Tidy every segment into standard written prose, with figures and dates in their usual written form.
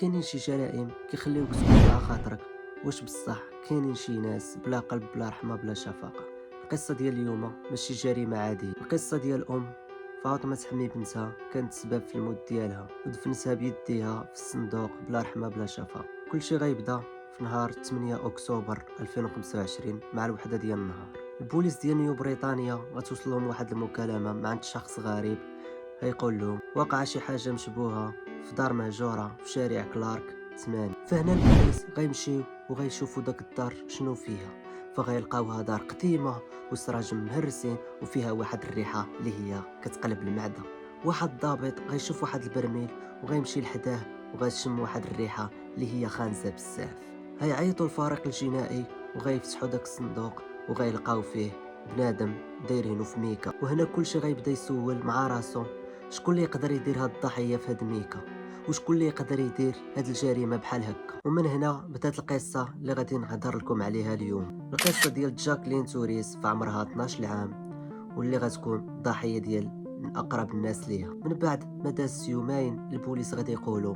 كاينين شي جرائم كيخليوك تقول مع خاطرك واش بصح كاينين شي ناس بلا قلب بلا رحمة بلا شفقة. القصة ديال اليوم ماشي جريمة عادية، القصة ديال فاطمة تحمي بنتها كانت سبب في الموت ديالها ودفنتها بيديها في الصندوق بلا رحمة بلا شفقة. كلشي غيبدا في نهار 8 أكتوبر 2025 مع الوحدة ديال النهار. البوليس ديال نيو بريطانيا غتوصل لهم واحد المكالمة مع عند شخص غريب غيقول لهم وقع شي حاجة مشبوهة في دار مهجورة في شارع كلارك 8. فهنا البوليس غيمشيو وغيشوفوا داك الدار شنو فيها، فغيلقاوها دار قديمة وسراج مهرسين وفيها واحد الريحة اللي هي كتقلب المعدة. واحد الضابط غيشوف واحد البرميل وغيمشي لحداه وغيشم واحد الريحة اللي هي خانزة بزاف. غيعيطوا الفريق الجنائي وغيفتحوا داك الصندوق وغيلقاو فيه بنادم دايرينو في ميكا. وهنا كلشي غيبدا يسول مع راسو شكون اللي يقدر يدير هاد الضحيه في هاد ميكا، وشكون اللي يقدر يدير هاد الجريمه بحال هكا. ومن هنا بدات القصه اللي غادي نهضر لكم عليها اليوم، القصه ديال جاكلين توريس في عمرها 12 عام واللي غتكون الضحيه ديال من اقرب الناس ليها. من بعد ما داز يومين البوليس غادي يقولوا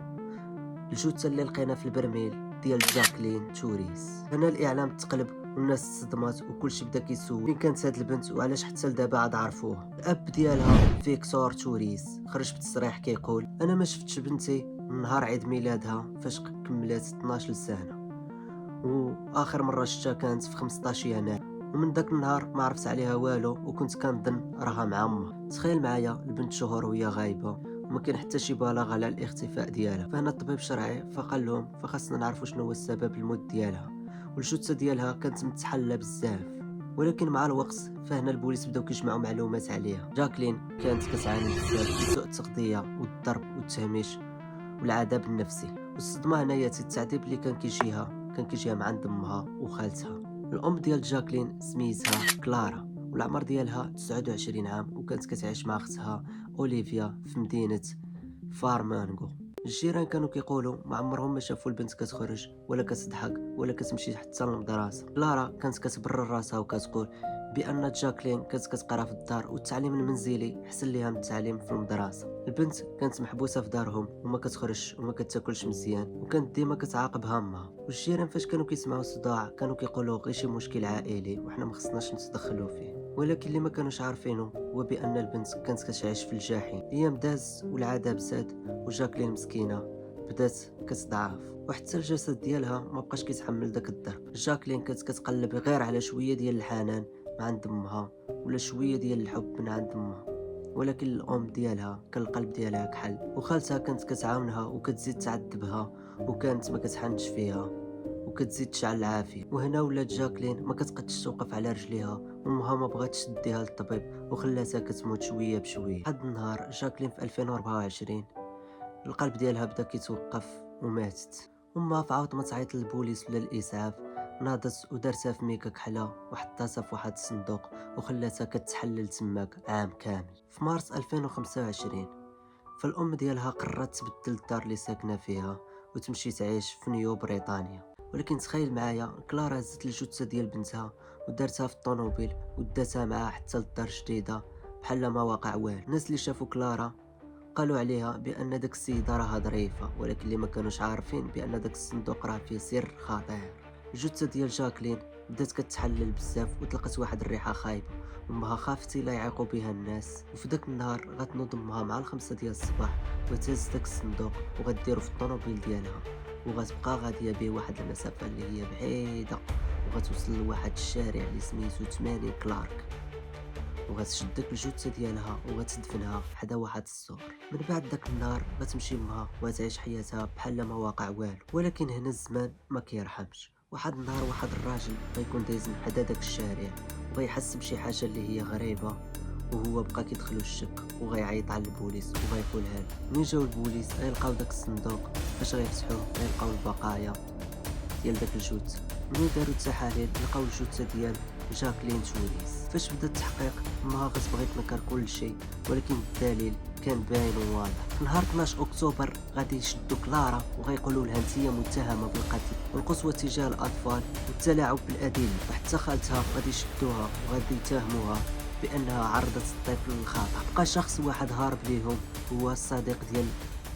الجثه اللي لقينا في البرميل ديال جاكلين توريس. هنا الاعلام تقلب والناس صدمات وكلشي بدا كيسول فين كانت هاد البنت وعلاش حتى لدابا عاد عرفوها. الاب ديالها فيكتور توريس خرج بتصريح كيقول انا ما شفتش بنتي من نهار عيد ميلادها فاش كملات 12 سنه، واخر مره شفتها كانت في 15 يناير، ومن داك النهار ما عرفت عليها والو وكنت كنظن راها مع امها. تخيل معايا البنت شهور وهي غايبه وما كاين حتى شي بلاغ على الاختفاء ديالها. فهنا الطبيب الشرعي فقال لهم فخاصنا نعرفوا شنو هو السبب الموت ديالها، والجثه ديالها كانت متحلة بزاف. ولكن مع الوقت فهنا البوليس بداو كيجمعوا معلومات عليها. جاكلين كانت كتعاني بزاف من سوء التغذيه والضرب والتهميش والعذاب النفسي، والصدمه هنايا التعذيب اللي كان كيجيها من عند امها وخالتها. الام ديال جاكلين سميتها كلارا والعمر ديالها 29 عام وكانت كتعيش مع اختها اوليفيا في مدينه فارمانغو. الجيران كانوا كيقولوا ما عمرهم ما شافوا البنت كتخرج ولا كتضحك ولا كتمشي حتى للمدرسه. كلارا كانت كتبرر راسها وكتقول بان جاكلين كانت كتقرا في الدار والتعليم المنزلي احسن ليها من التعليم في المدرسه. البنت كانت محبوسه في دارهم وما كتخرجش وما كتاكلش مزيان وكانت ديما كتعاقبها امها. والجيران فاش كانوا كيسمعوا الصداع كانوا كيقولوا غير شي مشكل عائلي وحنا ما خصناش نتدخلوا فيه. ولكن اللي ما كانوش عارفينه هو بان البنت كانت كتعيش في الجحيم. ايام داز والعذاب زاد وجاكلين مسكينه بدات كتضعف وحتى الجسد ديالها ما بقاش كيتحمل داك الضرب. جاكلين كانت كتقلب غير على شويه ديال الحنان من عند امها ولا شويه ديال الحب من عند امها، ولكن الام ديالها كان القلب ديالها كحل. وخالتها كانت كتعاونها وكتزيد تعذبها وكانت ما كتحنش فيها وكتزيد تشعل العافيه. وهنا ولات جاكلين ما كتقدش توقف على رجليها وامها ما بغاتش تديها للطبيب وخلاتها كتموت شويه بشويه. واحد النهار جاكلين في 2024 القلب ديالها بدا كيتوقف وماتت. امها فعاود ما تعيط للبوليس ولا الاسعاف ناضت ودارتها في ميكا كحله وحطاتها في واحد الصندوق وخلاتها كتحلل تماك عام كامل. في مارس 2025 فالام ديالها قررت تبدل الدار اللي ساكنه فيها وتمشي تعيش في نيو بريطانيا. ولكن تخيل معايا كلارا هزت الجثه ديال بنتها ودارتها في الطوموبيل وداتها معاها حتى للدار جديده بحال ما واقع والو. الناس اللي شافوا كلارا قالوا عليها بان داك السيده راها ظريفه، ولكن اللي ما كانوش عارفين بان داك الصندوق راه فيه سر خطير. الجثه ديال جاكلين بدات كتحلل بزاف وطلقت واحد الريحه خايبه. امها خافت لا يعيقوا بها الناس، وفي داك النهار غتنوض امها مع 5 ديال الصباح وتهز داك الصندوق وغديرو في الطوموبيل ديالها وغتبقى غاديه به واحد المسافه اللي هي بعيده وغتوصل لواحد الشارع اللي سميتو 8 كلارك وغتشد داك الجثه ديالها وغتدفنها حدا واحد السور. من بعد داك النهار غتمشي امها وتعيش حياتها بحال ما واقع والو. ولكن هنا الزمان ما كيرحمش. واحد النهار واحد الراجل غيكون دايز من حدا داك الشارع وغيحس بشي حاجه اللي هي غريبه وهو بقى كيدخلو الشك وغيعيط على البوليس وغيقولها له. ملي جاو البوليس غيلقاو داك الصندوق فاش غيفتحوه غيلقاو البقايا ديال داك الجثه. ملي داروا التحاليل لقاو الجثه ديال جاكلين توريس. فاش بدا التحقيق امها غتبغي تنكر كل شيء ولكن الدليل كان باين وواضح. في نهار 12 اكتوبر غادي يشدوا كلارا وغيقولوا لها انتيا متهمه بالقتل والقسوه تجاه الاطفال والتلاعب بالادله، وحتى خالتها غادي يشدوها وغادي يتهموها بانها عرضت الطفل للخطر. بقى شخص واحد هارب ليهم هو الصديق ديال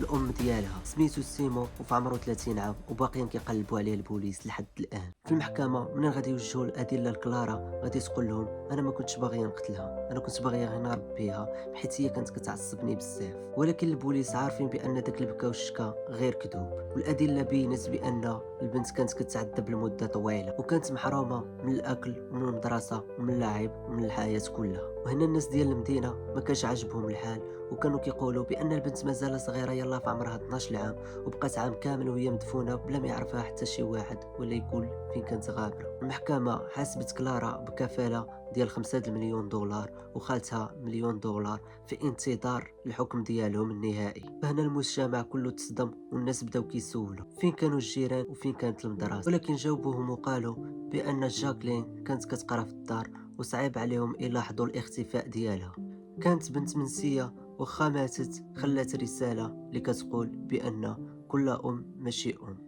الام ديالها سميتو سيمو وفي عمره 30 عام وباقيين كيقلبوا عليه البوليس لحد الان. في المحكمه منين غادي يوجهوا الادله لكلارا غادي تقول لهم انا ما كنتش باغي نقتلها، انا كنت باغي غير نربيها حيت هي كانت كتعصبني بزاف. ولكن البوليس عارفين بان داك البكا والشكا غير كذوب، والادله بينت بان البنت كانت كتعذب لمده طويله وكانت محرومه من الاكل ومن المدرسه ومن اللعب ومن الحياه كلها. وهنا الناس ديال المدينه ما كانش عاجبهم الحال وكانوا كيقولوا بان البنت مازال صغيره يلا في عمرها 12 عام وبقات عام كامل وهي مدفونه بلا ما يعرفها حتى شي واحد ولا يقول فين كانت غابره. المحكمه حاسبت كلارا بكفاله ديال 5 مليون دولار وخالتها مليون دولار في انتظار الحكم ديالهم النهائي. فهنا المجتمع كله تصدم والناس بداو كيسولوا فين كانوا الجيران وفين كانت المدرسه، ولكن جاوبوهم وقالوا بان جاكلين كانت كتقرا في الدار وصعيب عليهم يلاحظوا الاختفاء ديالها. كانت بنت منسيه وخا ماتت خلات رسالة اللي كتقول بأن كل أم ماشي أم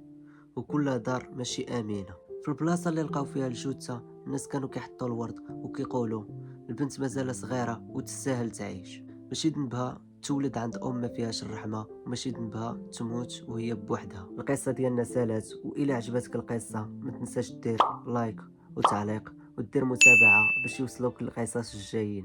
وكل دار ماشي آمنة. في البلاصة اللي لقاو فيها الجثة الناس كانوا كيحطوا الورد وكيقولوا البنت مازال صغيرة وتستاهل تعيش، ماشي ذنبها تولد عند أم ما فيهاش الرحمة وماشي ذنبها تموت وهي بوحدها. القصة ديالنا سالات، وإلا عجبتك القصة ما تنساش دير لايك وتعليق ودير متابعة باش يوصلوك القصص الجايين.